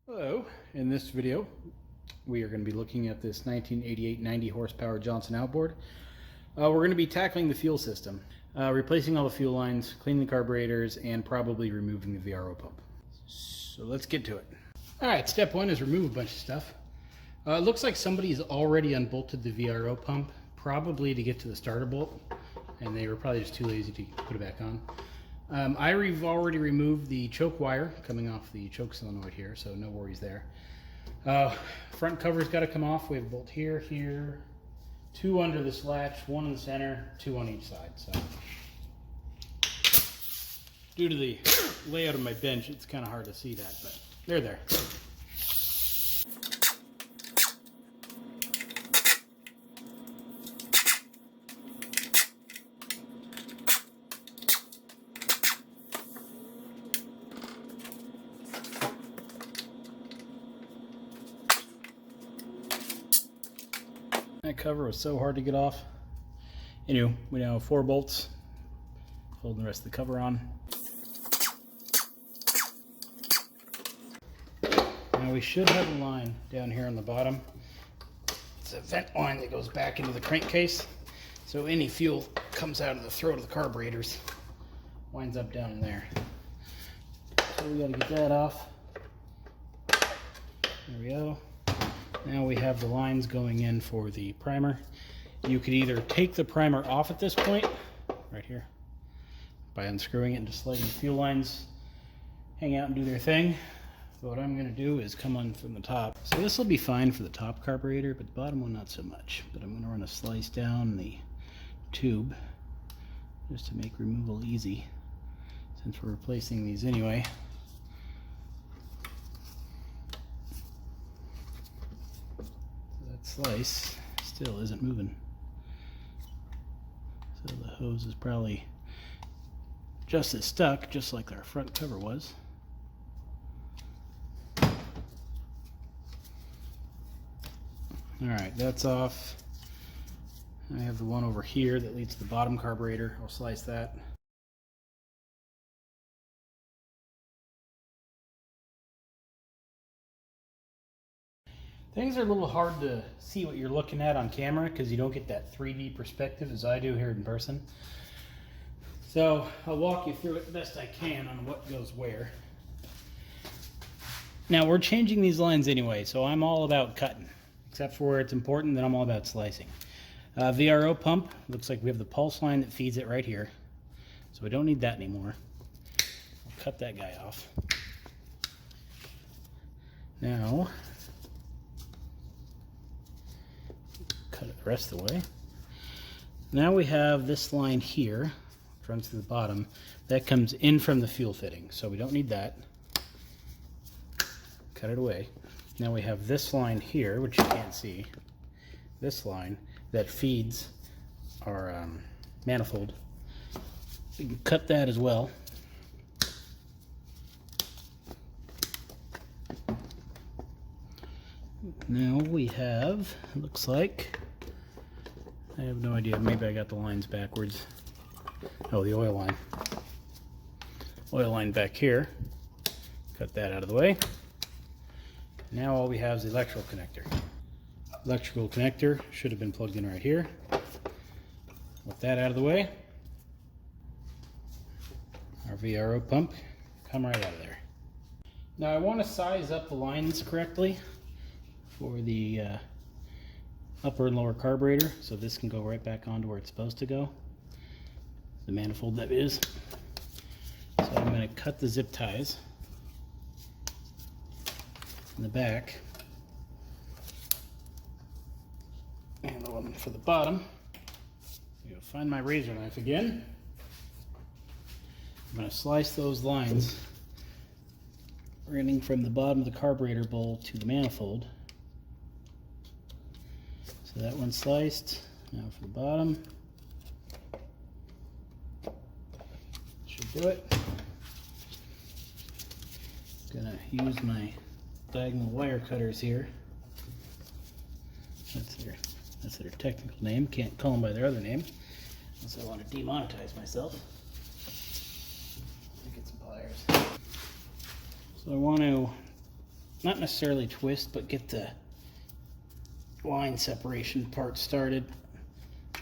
Hello, in this video we are going to be looking at this 1988 90 horsepower Johnson outboard. We're going to be tackling the fuel system, replacing all the fuel lines, cleaning the carburetors, and probably removing the VRO pump. So let's get to it. Alright, step one is remove a bunch of stuff. It looks like somebody's already unbolted the VRO pump, probably to get to the starter bolt, and they were probably just too lazy to put it back on. I've already removed the choke wire coming off the choke solenoid here, so no worries there. Front cover's got to come off. We have a bolt here, here, two under this latch, one in the center, two on each side. So, due to the layout of my bench, it's kind of hard to see that, but they're there. That cover was so hard to get off. Anyway, we now have 4 bolts holding the rest of the cover on. Now we should have a line down here on the bottom. It's a vent line that goes back into the crankcase, so any fuel comes out of the throat of the carburetors winds up down in there. So we got to get that off. There we go. Now we have the lines going in for the primer. You could either take the primer off at this point, right here, by unscrewing it and just letting the fuel lines hang out and do their thing. But what I'm going to do is come on from the top. So this will be fine for the top carburetor, but the bottom one not so much. But I'm going to run a slice down the tube just to make removal easy, since we're replacing these anyway. Slice still isn't moving, so the hose is probably just as stuck, just like our front cover was. Alright, that's off. I have the one over here that leads to the bottom carburetor. I'll slice that. Things are a little hard to see what you're looking at on camera because you don't get that 3D perspective as I do here in person. So I'll walk you through it the best I can on what goes where. Now we're changing these lines anyway, so I'm all about cutting. Except for where it's important, then I'm all about slicing. VRO pump, looks like we have the pulse line that feeds it right here. So we don't need that anymore. I'll cut that guy off. Now, cut it the rest of the way. Now we have this line here, which runs through the bottom, that comes in from the fuel fitting, so we don't need that. Cut it away. Now we have this line here, which you can't see, this line that feeds our manifold. We can cut that as well. Now we have, it looks like, I have no idea, maybe I got the lines backwards. Oh, the oil line. Oil line back here. Cut that out of the way. Now all we have is the electrical connector. Electrical connector should have been plugged in right here. With that out of the way, our VRO pump come right out of there. Now I want to size up the lines correctly for the upper and lower carburetor, so this can go right back onto where it's supposed to go. The manifold, that is. So I'm going to cut the zip ties in the back and the one for the bottom. I'll find my razor knife again. I'm going to slice those lines running from the bottom of the carburetor bowl to the manifold. So that one's sliced. Now for the bottom. Should do it. Gonna use my diagonal wire cutters here. That's their technical name. Can't call them by their other name, unless I want to demonetize myself. Get some pliers. So I want to not necessarily twist, but get the line separation part started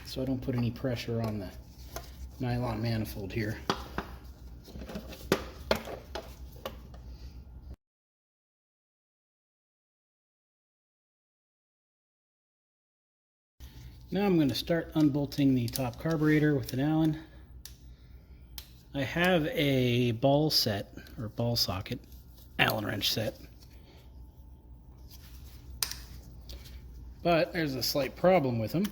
so I don't put any pressure on the nylon manifold here. Now I'm going to start unbolting the top carburetor with an Allen. I have a ball set, or ball socket, Allen wrench set. But there's a slight problem with them.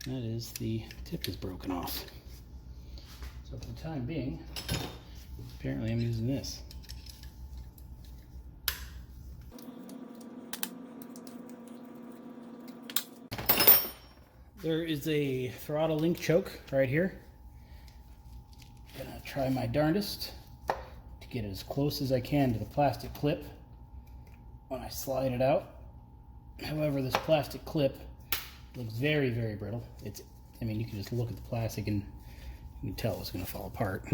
That is, the tip is broken off. So for the time being, apparently I'm using this. There is a throttle link choke right here. I'm gonna try my darndest to get as close as I can to the plastic clip when I slide it out. However, this plastic clip looks very, very brittle. I mean, you can just look at the plastic and you can tell it's gonna fall apart.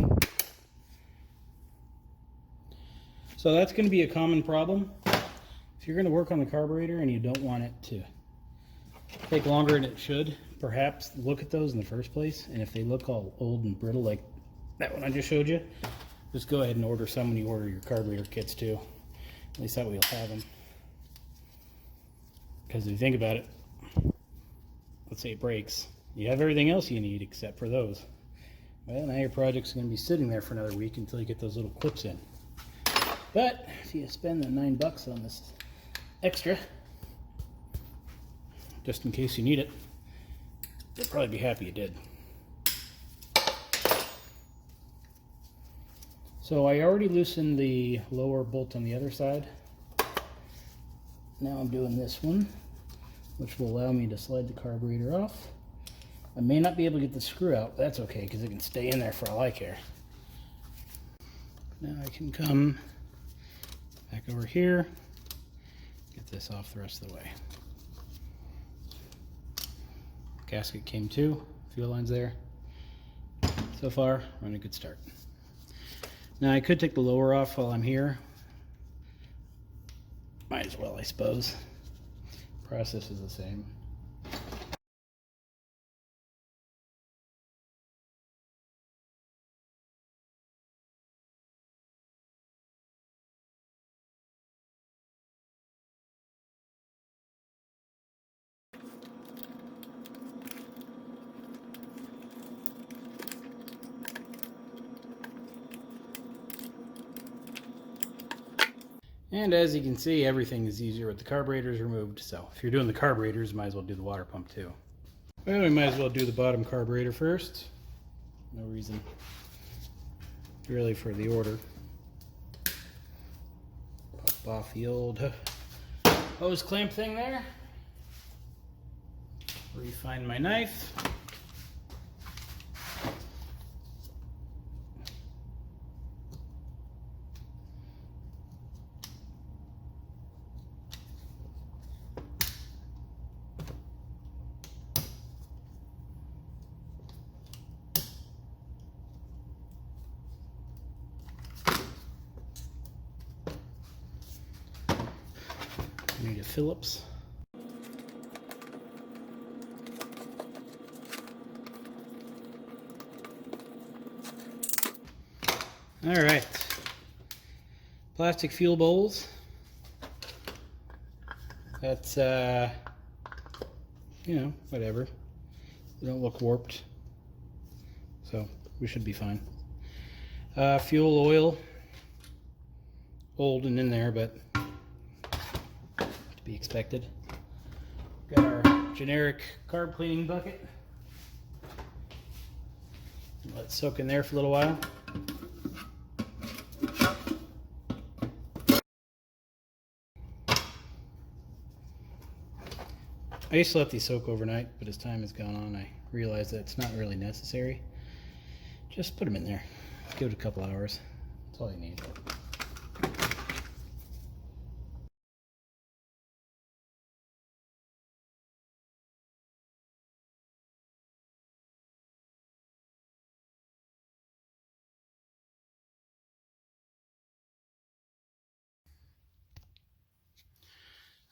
So that's gonna be a common problem. If you're gonna work on the carburetor and you don't want it to take longer than it should, perhaps look at those in the first place, and if they look all old and brittle like that one I just showed you, just go ahead and order some when you order your carburetor kits too. At least that way you'll have them. Because if you think about it, let's say it breaks, you have everything else you need except for those. Well, now your project's going to be sitting there for another week until you get those little clips in. But if you spend the $9 on this extra, just in case you need it, you'll probably be happy you did. So I already loosened the lower bolt on the other side. Now I'm doing this one, which will allow me to slide the carburetor off. I may not be able to get the screw out, but that's okay because it can stay in there for all I care. Now I can come back over here, get this off the rest of the way. Gasket came too, fuel line's there. So far, we're on a good start. Now I could take the lower off while I'm here. Might as well, I suppose. Process is the same. And as you can see, everything is easier with the carburetors removed. So if you're doing the carburetors, you might as well do the water pump too. Well, we might as well do the bottom carburetor first. No reason really for the order. Pop off the old hose clamp thing there. Refine my knife. Need a Phillips. All right, plastic fuel bowls. That's you know, whatever. They don't look warped, so we should be fine. Fuel oil, old and in there, but to be expected. Got our generic carb cleaning bucket. Let it soak in there for a little while. I used to let these soak overnight, but as time has gone on, I realized that it's not really necessary. Just put them in there. Give it a couple hours. That's all you need.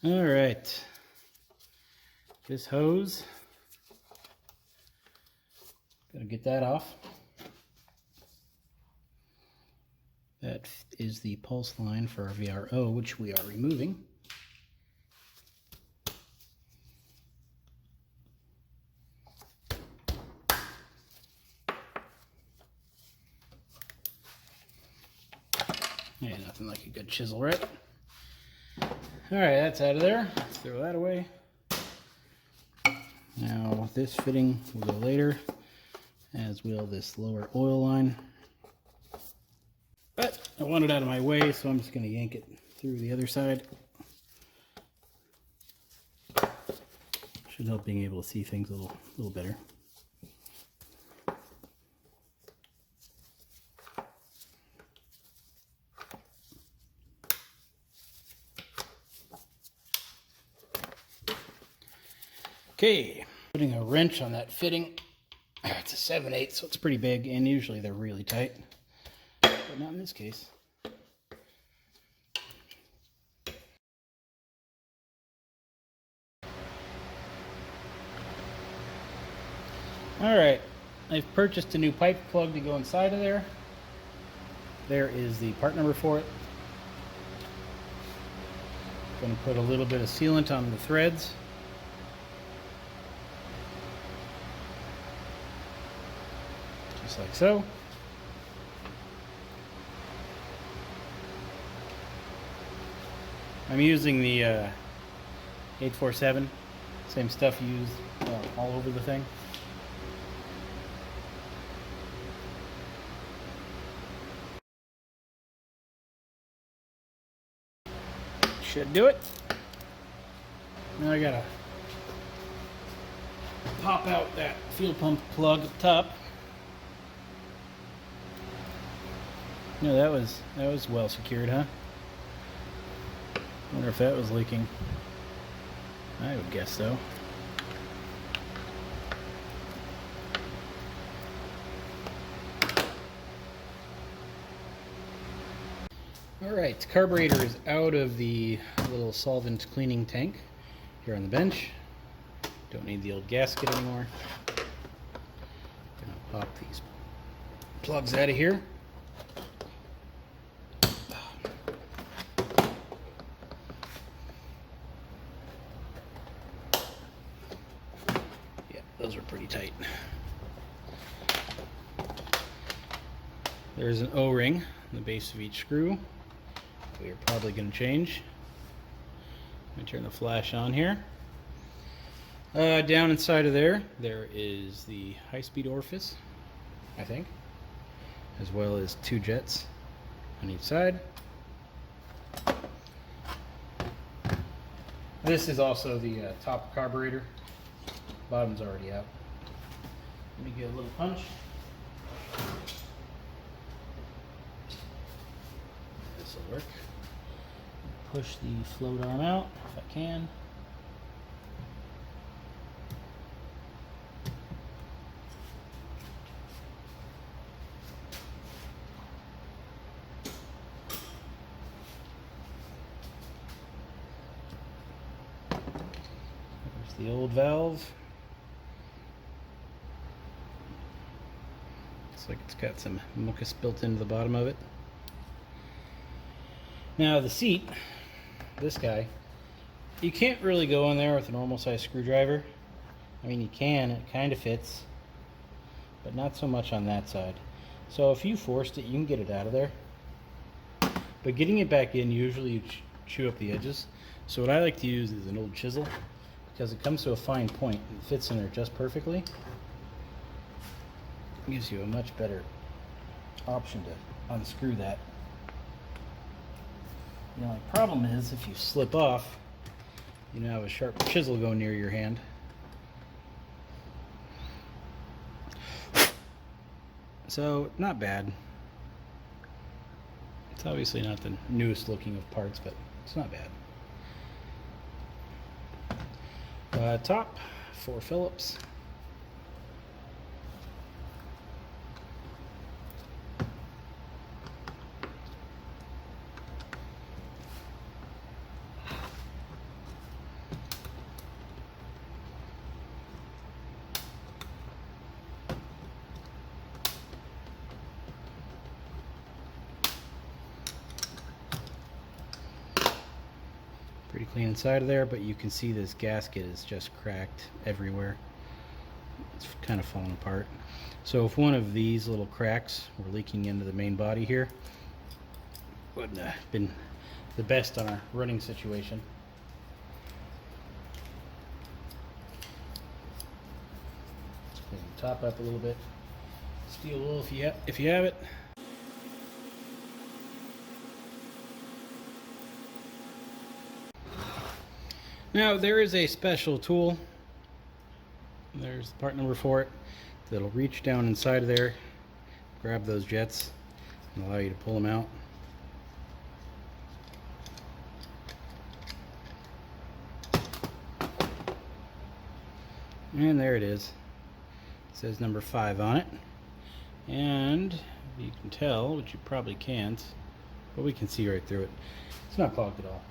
All right, this hose, gotta get that off. That is the pulse line for our VRO, which we are removing. Yeah, nothing like a good chisel, right? All right, that's out of there. Let's throw that away. Now this fitting will go later, as will this lower oil line. But I want it out of my way, so I'm just going to yank it through the other side. Should help being able to see things a little better. Okay, putting a wrench on that fitting. It's a 7/8, so it's pretty big, and usually they're really tight, but not in this case. All right, I've purchased a new pipe plug to go inside of there. There is the part number for it. Going to put a little bit of sealant on the threads. Just like so. I'm using the 847, same stuff used all over the thing. Should do it. Now I gotta pop out that fuel pump plug up top. No, that was well secured, huh? Wonder if that was leaking. I would guess so. Alright, carburetor is out of the little solvent cleaning tank here on the bench. Don't need the old gasket anymore. Gonna pop these plugs out of here. Yeah, those are pretty tight. There's an O-ring on the base of each screw. We are probably going to change. Let me turn the flash on here. Down inside of there is the high-speed orifice, I think, as well as 2 jets on each side. This is also the top carburetor. Bottom's already out. Let me get a little punch. This will work. Push the float arm out if I can. There's the old valve. Looks like it's got some mucus built into the bottom of it. Now the seat, this guy, you can't really go in there with a normal size screwdriver. I mean, you can, it kind of fits, but not so much on that side. So if you forced it, you can get it out of there. But getting it back in, usually you chew up the edges. So what I like to use is an old chisel, because it comes to a fine point and fits in there just perfectly. It gives you a much better option to unscrew that. The only problem is if you slip off, you now have a sharp chisel go near your hand. So, not bad. It's obviously not the newest looking of parts, but it's not bad. Top, 4 Phillips. pretty clean inside of there, but you can see this gasket is just cracked everywhere. It's kind of falling apart. So if one of these little cracks were leaking into the main body here, wouldn't have been the best on a running situation. Let's clean the top up a little bit. Steel wool if you have it. Now there is a special tool. There's the part number for it that'll reach down inside of there, grab those jets, and allow you to pull them out. And there it is. It says number 5 on it. And you can tell, which you probably can't, but we can see right through it. It's not clogged at all.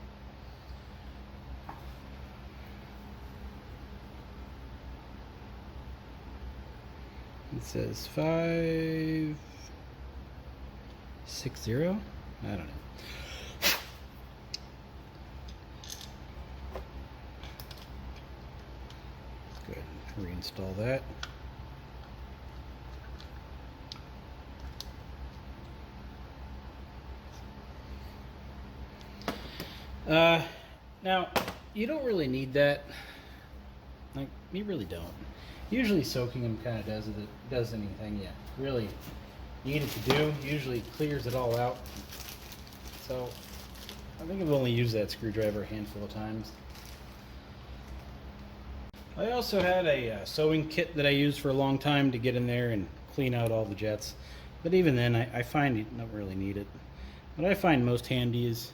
It says 560. I don't know. Let's go ahead and reinstall that. Now, you don't really need that. Like, you really don't. Usually soaking them kind of does anything you really need it to do. Usually clears it all out. So, I think I've only used that screwdriver a handful of times. I also had a sewing kit that I used for a long time to get in there and clean out all the jets. But even then, I find you don't really need it. What I find most handy is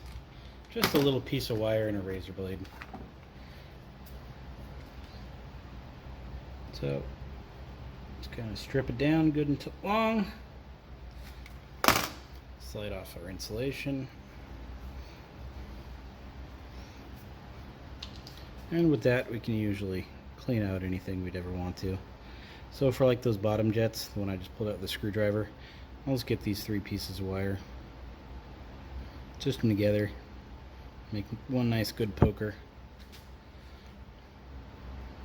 just a little piece of wire and a razor blade. So, just kind of strip it down good and long. Slide off our insulation. And with that, we can usually clean out anything we'd ever want to. So for like those bottom jets, the one I just pulled out with the screwdriver, I'll just get these 3 pieces of wire, twist them together, make one nice good poker.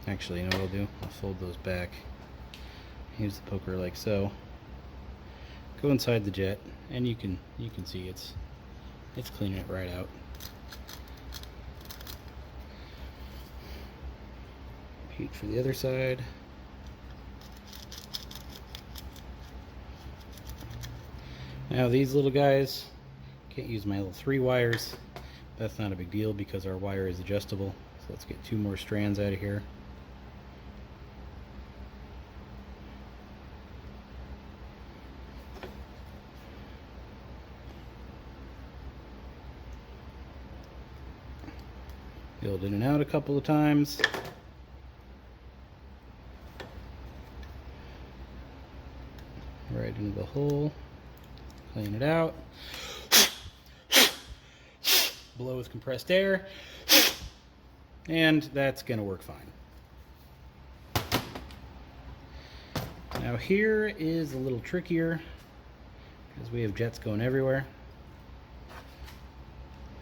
Actually, you know what I'll do? I'll fold those back, use the poker like so, go inside the jet, and you can see it's cleaning it right out. Repeat for the other side. Now these little guys, can't use my little 3 wires. That's not a big deal because our wire is adjustable. So let's get 2 more strands out of here. Build in and out a couple of times. Right into the hole. Clean it out. Blow with compressed air. And that's going to work fine. Now here is a little trickier because we have jets going everywhere.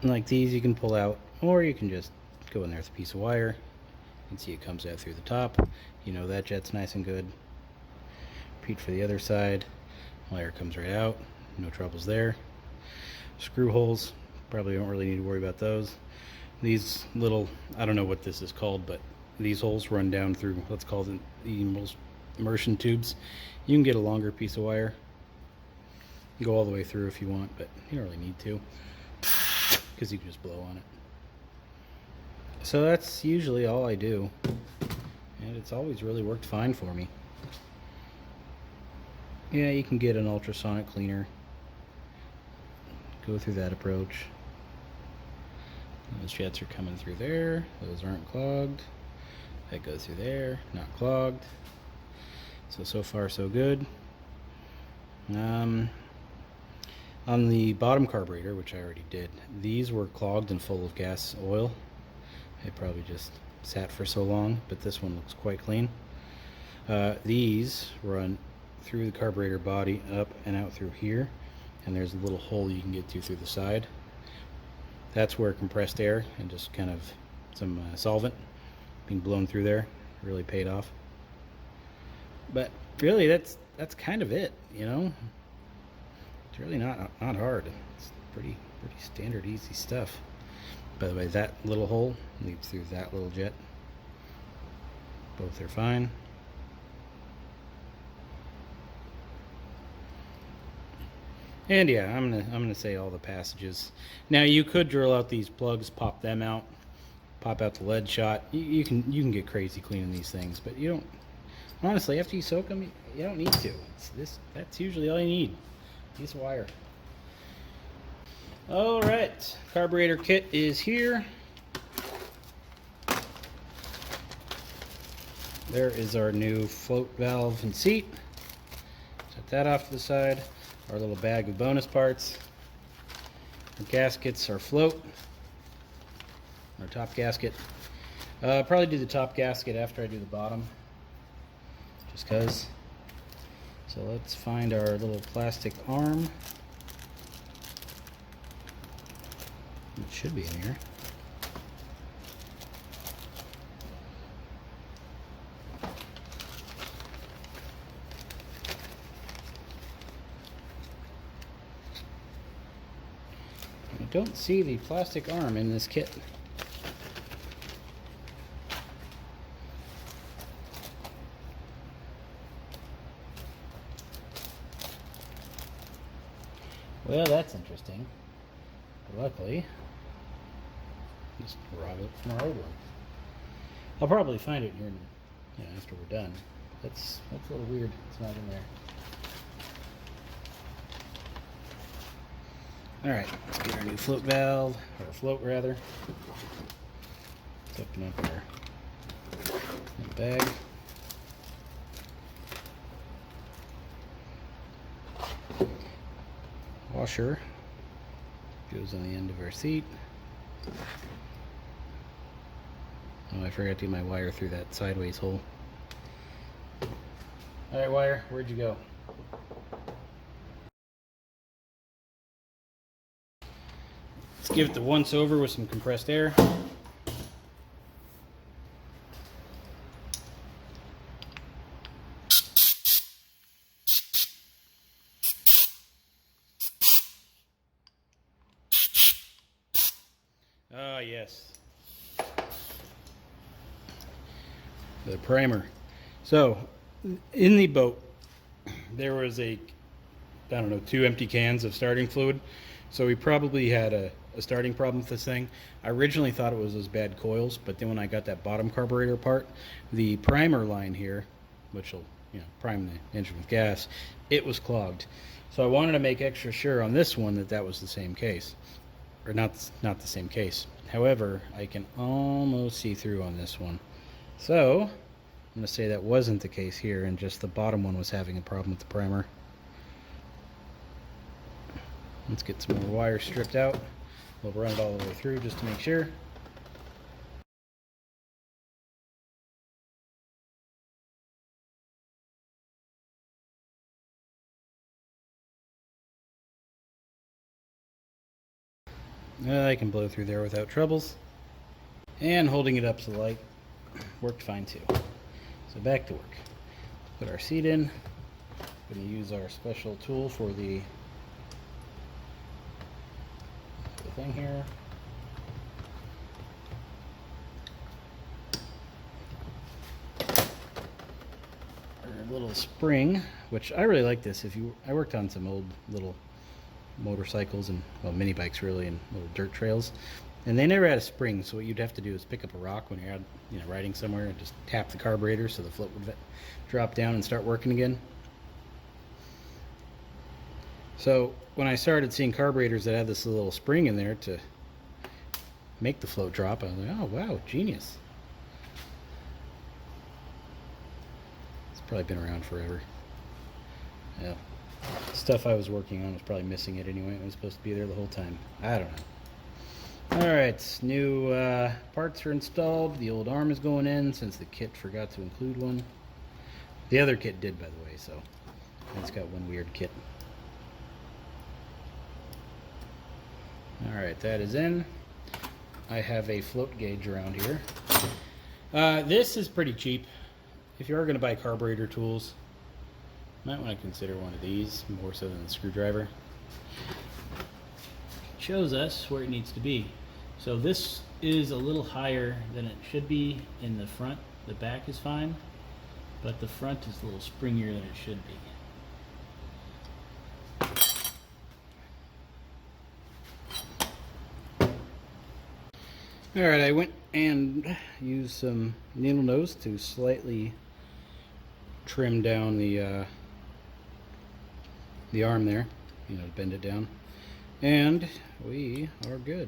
And like these you can pull out, or you can just go in there with a piece of wire. You can see it comes out through the top. You know that jet's nice and good. Repeat for the other side. Wire comes right out. No troubles there. Screw holes, probably don't really need to worry about those. These little, I don't know what this is called, but these holes run down through, let's call them the immersion tubes. You can get a longer piece of wire. You go all the way through if you want, but you don't really need to, because you can just blow on it. So that's usually all I do, and it's always really worked fine for me. Yeah, you can get an ultrasonic cleaner, go through that approach. Those jets are coming through there, those aren't clogged. That goes through there, not clogged. So far so good. On the bottom carburetor, which I already did, these were clogged and full of gas oil. It probably just sat for so long, but this one looks quite clean. These run through the carburetor body up and out through here, and there's a little hole you can get to through the side. That's where compressed air and just kind of some solvent being blown through there really paid off. But really, that's kind of it, you know. It's really not hard. It's pretty standard, easy stuff. By the way, that little hole leads through that little jet. Both are fine. And yeah, I'm gonna say all the passages. Now you could drill out these plugs, pop them out, pop out the lead shot. You can get crazy cleaning these things, but you don't. Honestly, after you soak them, you don't need to. That's usually all you need. Piece of wire. All right, carburetor kit is here. There is our new float valve and seat. Set that off to the side. Our little bag of bonus parts. Our gaskets, our float, our top gasket. Probably do the top gasket after I do the bottom, just cause. So let's find our little plastic arm. It should be in here. I don't see the plastic arm in this kit. Well, that's interesting. But luckily, just rob it from our old one. I'll probably find it here, after we're done. That's a little weird. It's not in there. All right, let's get our new float valve, or float rather. Let's open up our bag. Washer goes on the end of our seat. Oh, I forgot to get my wire through that sideways hole. All right, wire, where'd you go? Let's give it the once over with some compressed air. Ah, yes. The primer. So, in the boat, there was I don't know, 2 empty cans of starting fluid. So we probably had a starting problem with this thing. I originally thought it was those bad coils, but then when I got that bottom carburetor part, the primer line here, which will prime the engine with gas, it was clogged. So I wanted to make extra sure on this one that was the same case. Or not the same case. However, I can almost see through on this one. So, I'm going to say that wasn't the case here, and just the bottom one was having a problem with the primer. Let's get some more wire stripped out. We'll run it all the way through just to make sure. I can blow through there without troubles. And holding it up to the light worked fine too. So back to work. Put our seat in. I'm going to use our special tool for the thing here. Our little spring, which I really like this. I worked on some old little motorcycles and mini bikes really, and little dirt trails, and they never had a spring. So what you'd have to do is pick up a rock when you're out, riding somewhere, and just tap the carburetor so the float would drop down and start working again. So when I started seeing carburetors that had this little spring in there to make the float drop, I was like, oh wow, genius. It's probably been around forever. Yeah. Stuff I was working on was probably missing it anyway. It was supposed to be there the whole time. I don't know. Alright, new parts are installed. The old arm is going in since the kit forgot to include one. The other kit did, by the way, so it's got one weird kit. Alright, that is in. I have a float gauge around here. This is pretty cheap. If you are going to buy carburetor tools, you might want to consider one of these more so than the screwdriver. It shows us where it needs to be. So this is a little higher than it should be in the front. The back is fine, but the front is a little springier than it should be. Alright, I went and used some needle nose to slightly trim down the arm there, you know, to bend it down, and we are good.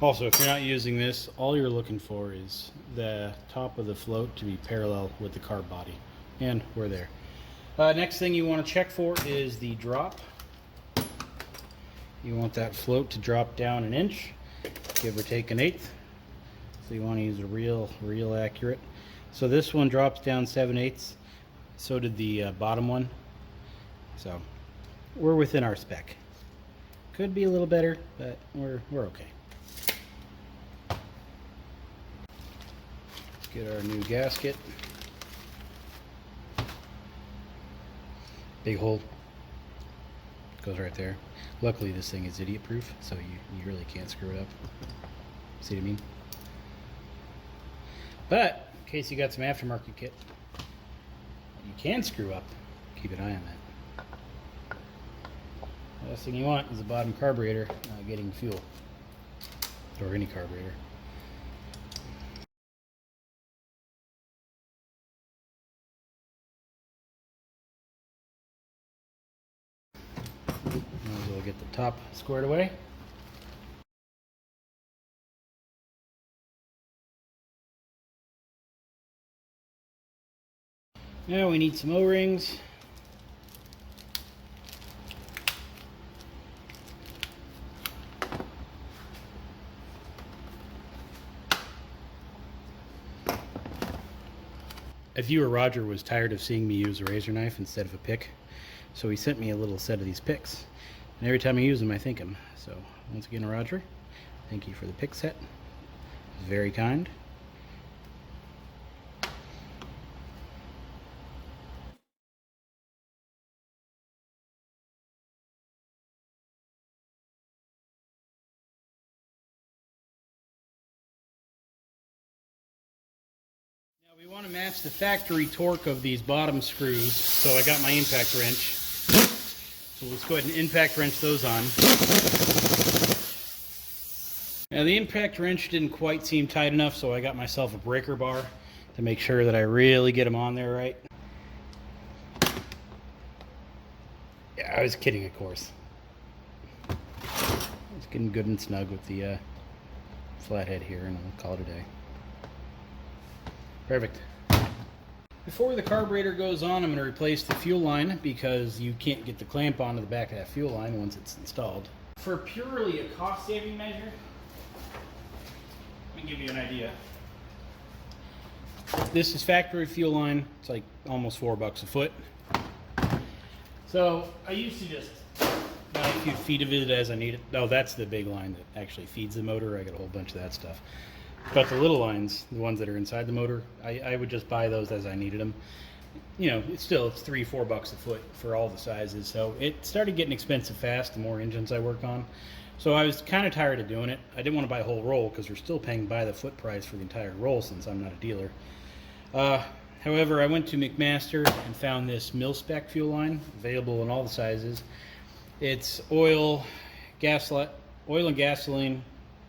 Also, if you're not using this, all you're looking for is the top of the float to be parallel with the carb body, and we're there. Next thing you want to check for is the drop. You want that float to drop down 1 inch, give or take 1/8. So you want to use a real accurate. So this one drops down 7/8. So did the bottom one. So we're within our spec. Could be a little better, but we're okay. Let's get our new gasket. Big hole. Goes right there. Luckily this thing is idiot proof, so you really can't screw it up. See what I mean? But in case you got some aftermarket kit you can screw up, keep an eye on that. The last thing you want is the bottom carburetor getting fuel, or any carburetor. Might as well get the top squared away. Now we need some O-rings. A viewer, Roger, was tired of seeing me use a razor knife instead of a pick, so he sent me a little set of these picks. And every time I use them, I thank him. So once again, Roger, thank you for the pick set. Very kind. Now we want to match the factory torque of these bottom screws, so I got my impact wrench. So let's go ahead and impact wrench those on. Now the impact wrench didn't quite seem tight enough, so I got myself a breaker bar to make sure that I really get them on there right. Yeah, I was kidding, of course. It's getting good and snug with the flathead here, and I'll call it a day. Perfect. Before the carburetor goes on, I'm going to replace the fuel line because you can't get the clamp onto the back of that fuel line once it's installed. For purely a cost-saving measure, let me give you an idea. This is factory fuel line. It's like almost $4 a foot. So I used to just buy a few feet of it as I need it. Oh, that's the big line that actually feeds the motor. I got a whole bunch of that stuff. But the little lines, the ones that are inside the motor, I would just buy those as I needed them. You know, it's $3-4 a foot for all the sizes. So it started getting expensive fast the more engines I work on. So I was kind of tired of doing it. I didn't want to buy a whole roll because we're still paying by the foot price for the entire roll since I'm not a dealer. However, I went to McMaster and found this mil-spec fuel line available in all the sizes. It's oil and gasoline,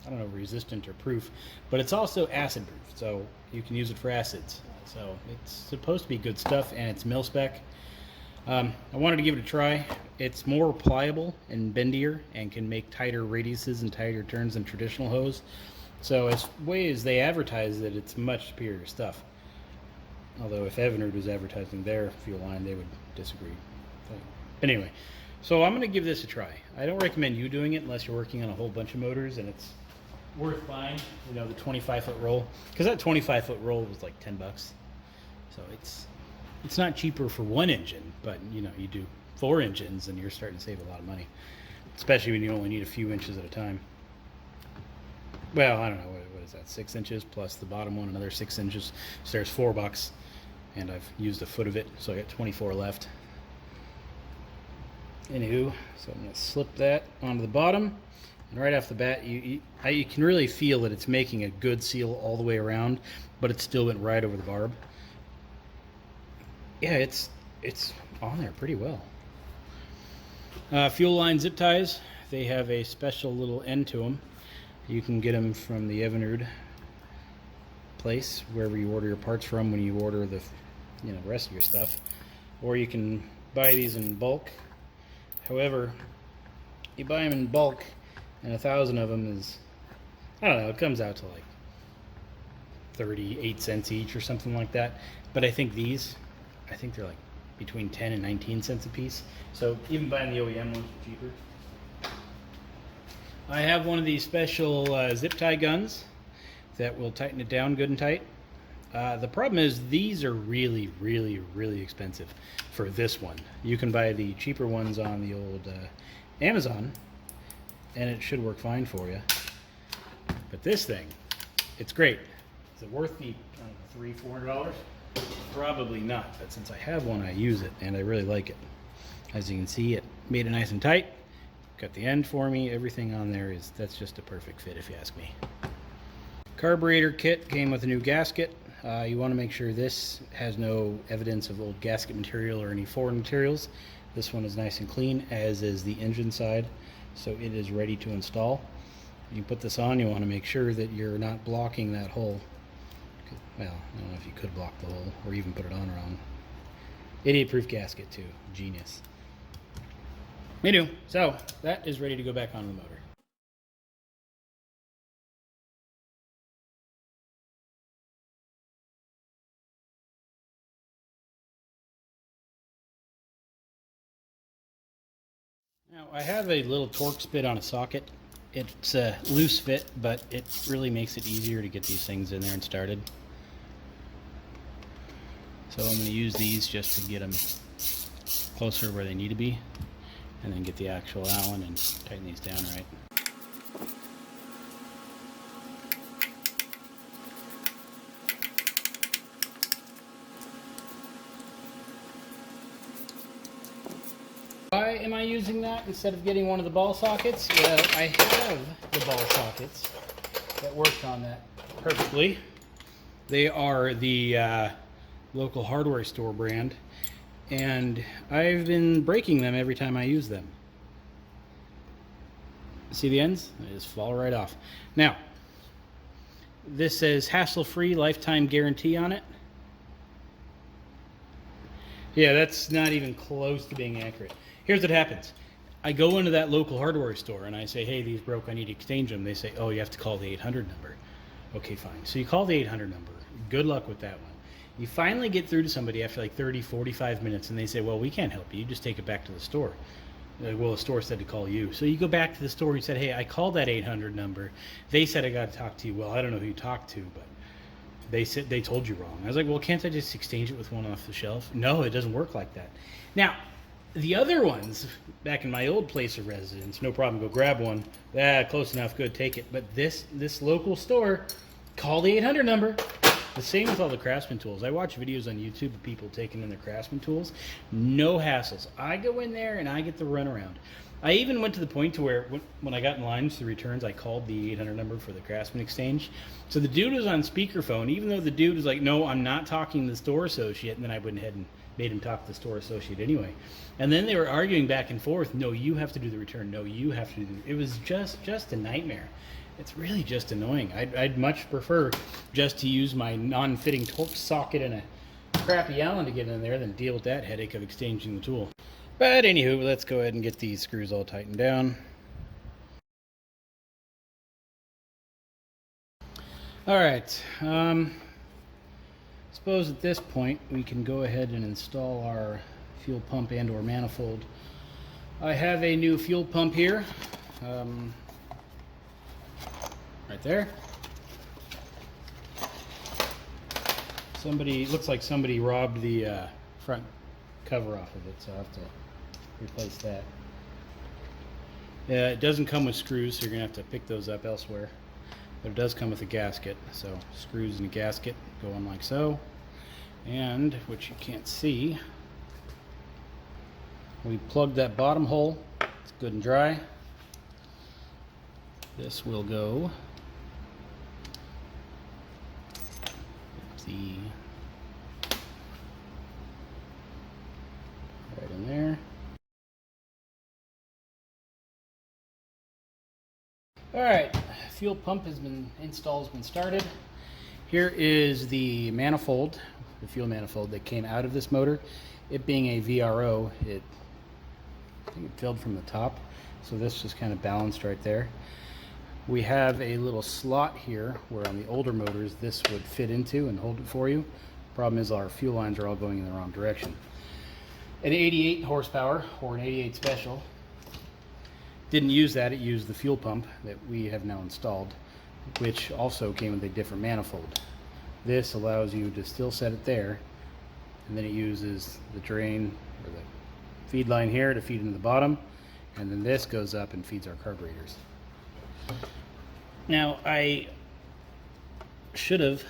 I don't know, resistant or proof, but it's also acid proof, so you can use it for acids. So it's supposed to be good stuff, and it's mil-spec. I wanted to give it a try. It's more pliable and bendier and can make tighter radiuses and tighter turns than traditional hose. So as way as they advertise it, it's much superior stuff. Although if Evinrude was advertising their fuel line, they would disagree. But anyway, so I'm going to give this a try. I don't recommend you doing it unless you're working on a whole bunch of motors and it's worth buying, you know, the 25-foot roll, because that 25-foot roll was like $10. So it's not cheaper for one engine, but you know, you do 4 engines and you're starting to save a lot of money. especially when you only need a few inches at a time. Well, I don't know, what is that, 6 inches plus the bottom one, another 6 inches. So there's $4, and I've used a foot of it, so I got 24 left. Anywho, so I'm going to slip that onto the bottom, and right off the bat, you can really feel that it's making a good seal all the way around, but it still went right over the barb. Yeah, it's on there pretty well. Fuel line zip ties, they have a special little end to them. You can get them from the Evinrude place, wherever you order your parts from when you order the rest of your stuff, or you can buy these in bulk. However, you buy them in bulk, and 1,000 of them is, I don't know, it comes out to like 38 cents each or something like that. But I think they're like between 10 and 19 cents a piece. So even buying the OEM ones are cheaper. I have one of these special zip tie guns that will tighten it down good and tight. The problem is these are really, really, really expensive for this one. You can buy the cheaper ones on the old Amazon, and it should work fine for you. But this thing, it's great. Is it worth the $300-400? Probably not, but since I have one, I use it, and I really like it. As you can see, it made it nice and tight. Got the end for me. Everything on there that's just a perfect fit, if you ask me. Carburetor kit came with a new gasket. You want to make sure this has no evidence of old gasket material or any foreign materials. This one is nice and clean, as is the engine side, so it is ready to install. You put this on, you want to make sure that you're not blocking that hole. Well, I don't know if you could block the hole or even put it on wrong. Idiot-proof gasket too. Genius. Me too. So that is ready to go back on the motor. Now I have a little Torx Bit on a socket. It's a loose fit, but it really makes it easier to get these things in there and started. So I'm going to use these just to get them closer to where they need to be, and then get the actual Allen and tighten these down right. Why am I using that instead of getting one of the ball sockets? Well, I have the ball sockets that work on that perfectly. They are the local hardware store brand, and I've been breaking them every time I use them. See the ends? They just fall right off. Now, this says hassle-free lifetime guarantee on it. Yeah, that's not even close to being accurate. Here's what happens. I go into that local hardware store and I say, hey, these broke, I need to exchange them. They say, oh, you have to call the 800 number. Okay, fine. So you call the 800 number. Good luck with that one. You finally get through to somebody after like 30, 45 minutes, and they say, well, we can't help you. You just take it back to the store. Well, the store said to call you. So you go back to the store and said, hey, I called that 800 number. They said I got to talk to you. Well, I don't know who you talked to, but they said they told you wrong. I was like, well, can't I just exchange it with one off the shelf? No, it doesn't work like that. Now, the other ones, back in my old place of residence, no problem, go grab one. Close enough, good, take it. But this local store, call the 800 number. The same with all the Craftsman tools. I watch videos on YouTube of people taking in their Craftsman tools. No hassles. I go in there and I get the runaround. I even went to the point to where when I got in line for the returns, I called the 800 number for the Craftsman exchange. So the dude was on speakerphone, even though the dude was like, no, I'm not talking to the store associate. And then I went ahead and made him talk to the store associate anyway. And then they were arguing back and forth. No, you have to do the return. No, you have to do it. It was just a nightmare. It's really just annoying. I'd much prefer just to use my non-fitting Torx socket and a crappy Allen to get in there than deal with that headache of exchanging the tool. But anywho, let's go ahead and get these screws all tightened down. Alright, suppose at this point we can go ahead and install our fuel pump and or manifold. I have a new fuel pump here. Right there. Looks like somebody robbed the front cover off of it, so I have to replace that. It doesn't come with screws, so you're going to have to pick those up elsewhere. But it does come with a gasket, so screws in a gasket go on like so. And, which you can't see, we plugged that bottom hole. It's good and dry. This will go, see, right in there. Alright, fuel pump has been installed, has been started. Here is the manifold, the fuel manifold that came out of this motor. It being a VRO, I think it filled from the top, so this just kind of balanced right there. We have a little slot here where on the older motors this would fit into and hold it for you. Problem is our fuel lines are all going in the wrong direction. An 88 horsepower or an 88 special didn't use that, it used the fuel pump that we have now installed, which also came with a different manifold. This allows you to still set it there, and then it uses the drain or the feed line here to feed into the bottom, and then this goes up and feeds our carburetors. Now, I should have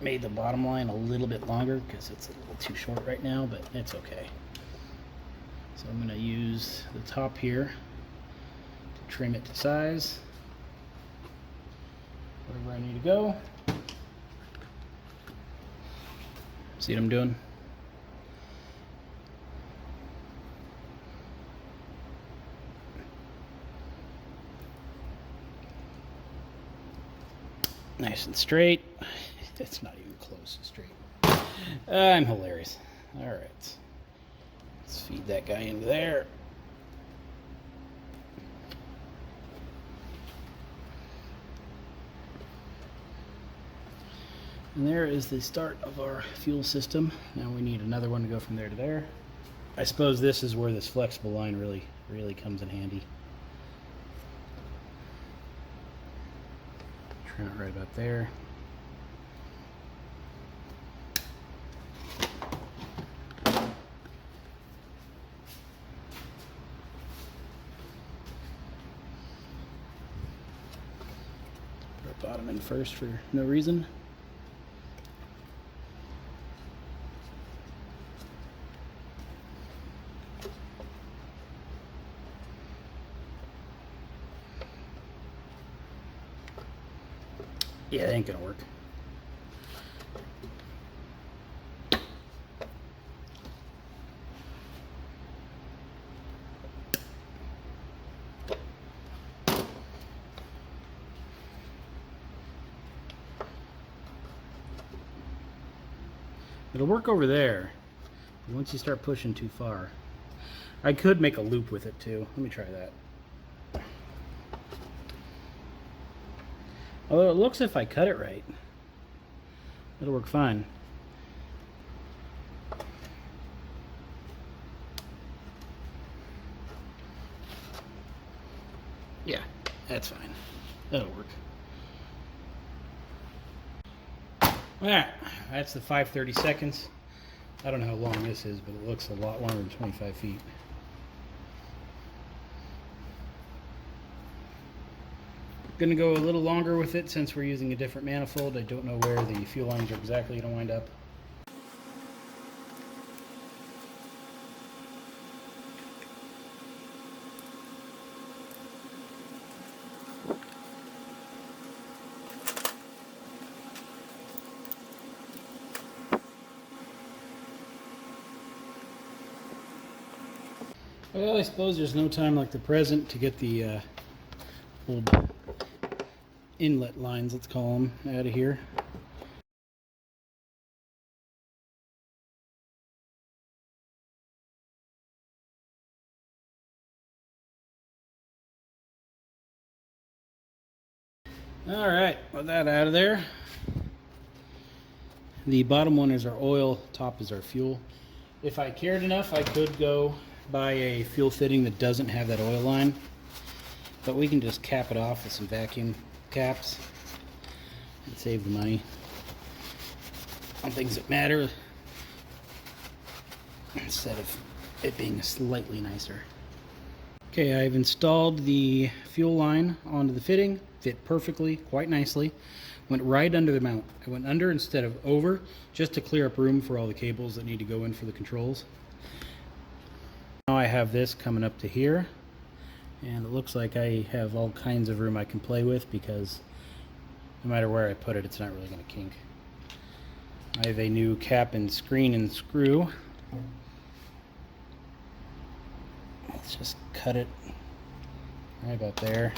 made the bottom line a little bit longer because it's a little too short right now, but it's okay. So I'm going to use the top here to trim it to size, wherever I need to go. See what I'm doing? Nice and straight. It's not even close to straight. I'm hilarious. All right. Let's feed that guy into there. And there is the start of our fuel system. Now we need another one to go from there to there. I suppose this is where this flexible line really comes in handy. Trim it right about there. Put our bottom in first for no reason. Yeah, it ain't gonna work. It'll work over there, but once you start pushing too far. I could make a loop with it too. Let me try that. Although it looks if I cut it right, it'll work fine. Yeah, that's fine. That'll work. Alright, that's the 5:30 seconds. I don't know how long this is, but it looks a lot longer than 25 feet. Going to go a little longer with it since we're using a different manifold. I don't know where the fuel lines are exactly going to wind up. Well, I suppose there's no time like the present to get the old inlet lines, let's call them, out of here. All right, with that out of there, the bottom one is our oil, top is our fuel. If I cared enough, I could go buy a fuel fitting that doesn't have that oil line, but we can just cap it off with some vacuum caps and save the money on things that matter instead of it being slightly nicer. Okay, I've installed the fuel line onto the fitting. Fit perfectly, quite nicely. Went right under the mount. I went under instead of over, just to clear up room for all the cables that need to go in for the controls. Now I have this coming up to here, and it looks like I have all kinds of room I can play with, because no matter where I put it, it's not really going to kink. I have a new cap and screen and screw. Let's just cut it right about there.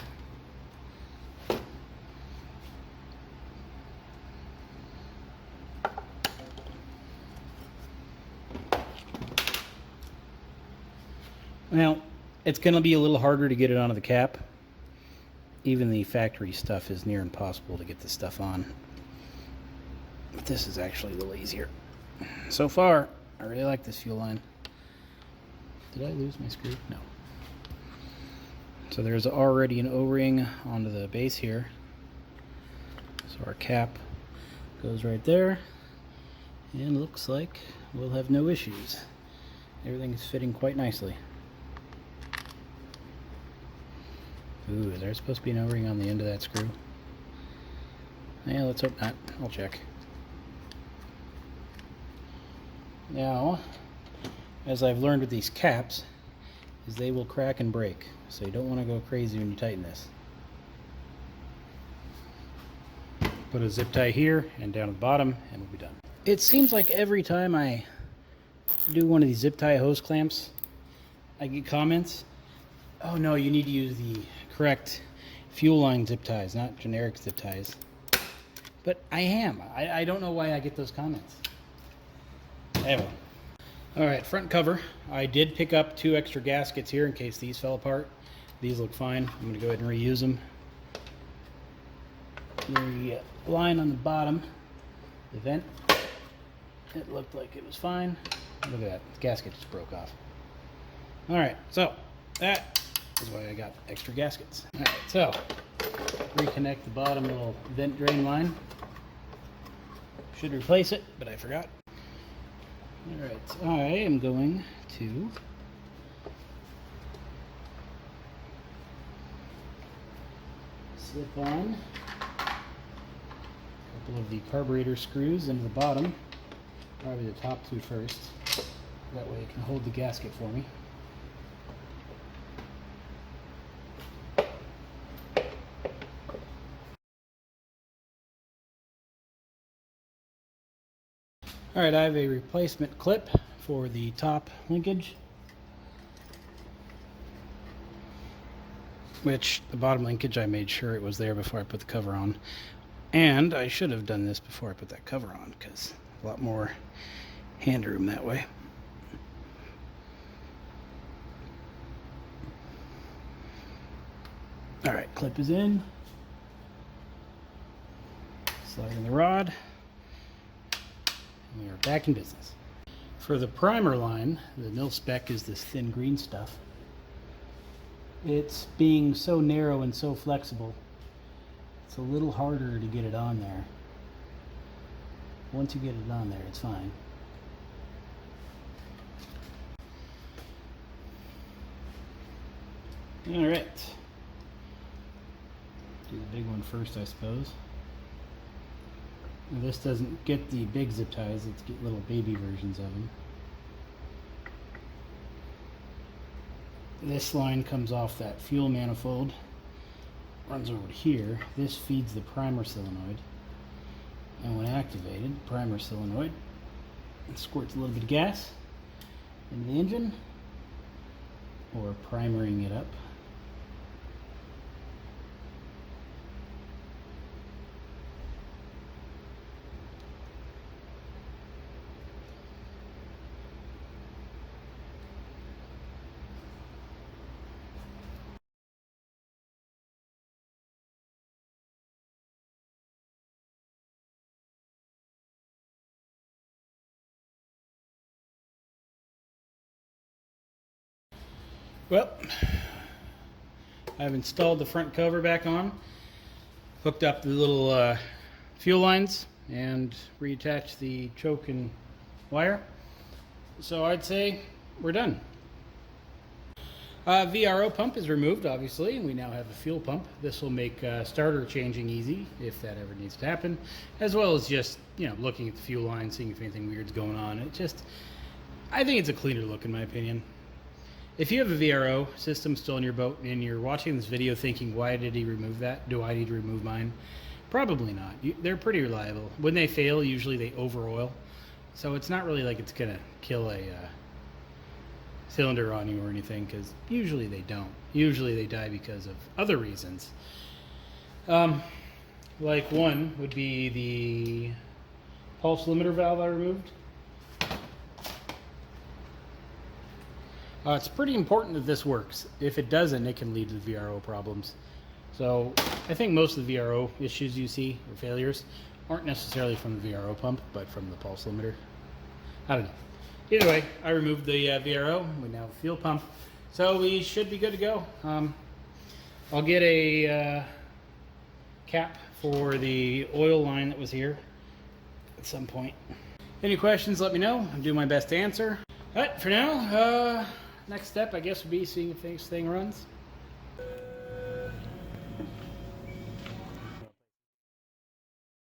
Now, it's going to be a little harder to get it onto the cap. Even the factory stuff is near impossible to get this stuff on. But this is actually a little easier. So far, I really like this fuel line. Did I lose my screw? No. So there's already an O-ring onto the base here. So our cap goes right there. And looks like we'll have no issues. Everything is fitting quite nicely. Ooh, is there supposed to be an O-ring on the end of that screw? Yeah, let's hope not. I'll check. Now, as I've learned with these caps, is they will crack and break. So you don't want to go crazy when you tighten this. Put a zip tie here and down at the bottom, and we'll be done. It seems like every time I do one of these zip tie hose clamps, I get comments, oh no, you need to use the correct fuel line zip ties, not generic zip ties. But I am. I don't know why I get those comments. Anyway. Alright, front cover. I did pick up 2 extra gaskets here in case these fell apart. These look fine. I'm going to go ahead and reuse them. The line on the bottom, the vent, it looked like it was fine. Look at that. The gasket just broke off. Alright, so that is why I got extra gaskets. Alright, so reconnect the bottom little vent drain line. Should replace it, but I forgot. Alright, I am going to slip on a couple of the carburetor screws into the bottom, probably the top 2 first. That way it can hold the gasket for me. Alright, I have a replacement clip for the top linkage, which the bottom linkage I made sure it was there before I put the cover on. And I should have done this before I put that cover on, because a lot more hand room that way. Alright, clip is in. Slide in the rod. We are back in business. For the primer line, the mil spec is this thin green stuff. It's being so narrow and so flexible, it's a little harder to get it on there. Once you get it on there, it's fine. Alright. Do the big one first, I suppose. Now, this doesn't get the big zip ties, it's get little baby versions of them. This line comes off that fuel manifold, runs over to here. This feeds the primer solenoid, and when activated, primer solenoid squirts a little bit of gas into the engine, or primering it up. Well, I've installed the front cover back on, hooked up the little fuel lines, and reattached the choke and wire. So I'd say we're done. VRO pump is removed, obviously, and we now have a fuel pump. This will make starter changing easy if that ever needs to happen, as well as just, you know, looking at the fuel line, seeing if anything weird's going on. I think it's a cleaner look in my opinion. If you have a VRO system still in your boat and you're watching this video thinking, why did he remove that? Do I need to remove mine? Probably not. They're pretty reliable. When they fail, usually they over oil. So it's not really like it's going to kill a cylinder on you or anything, because usually they don't. Usually they die because of other reasons. Like one would be the pulse limiter valve I removed. It's pretty important that this works. If it doesn't, it can lead to VRO problems. So I think most of the VRO issues you see, or failures, aren't necessarily from the VRO pump, but from the pulse limiter. I don't know. Either way, I removed the VRO. We now have a fuel pump. So we should be good to go. I'll get a cap for the oil line that was here at some point. Any questions, let me know. I'll do my best to answer. But for now, next step, I guess, would be seeing if this thing runs.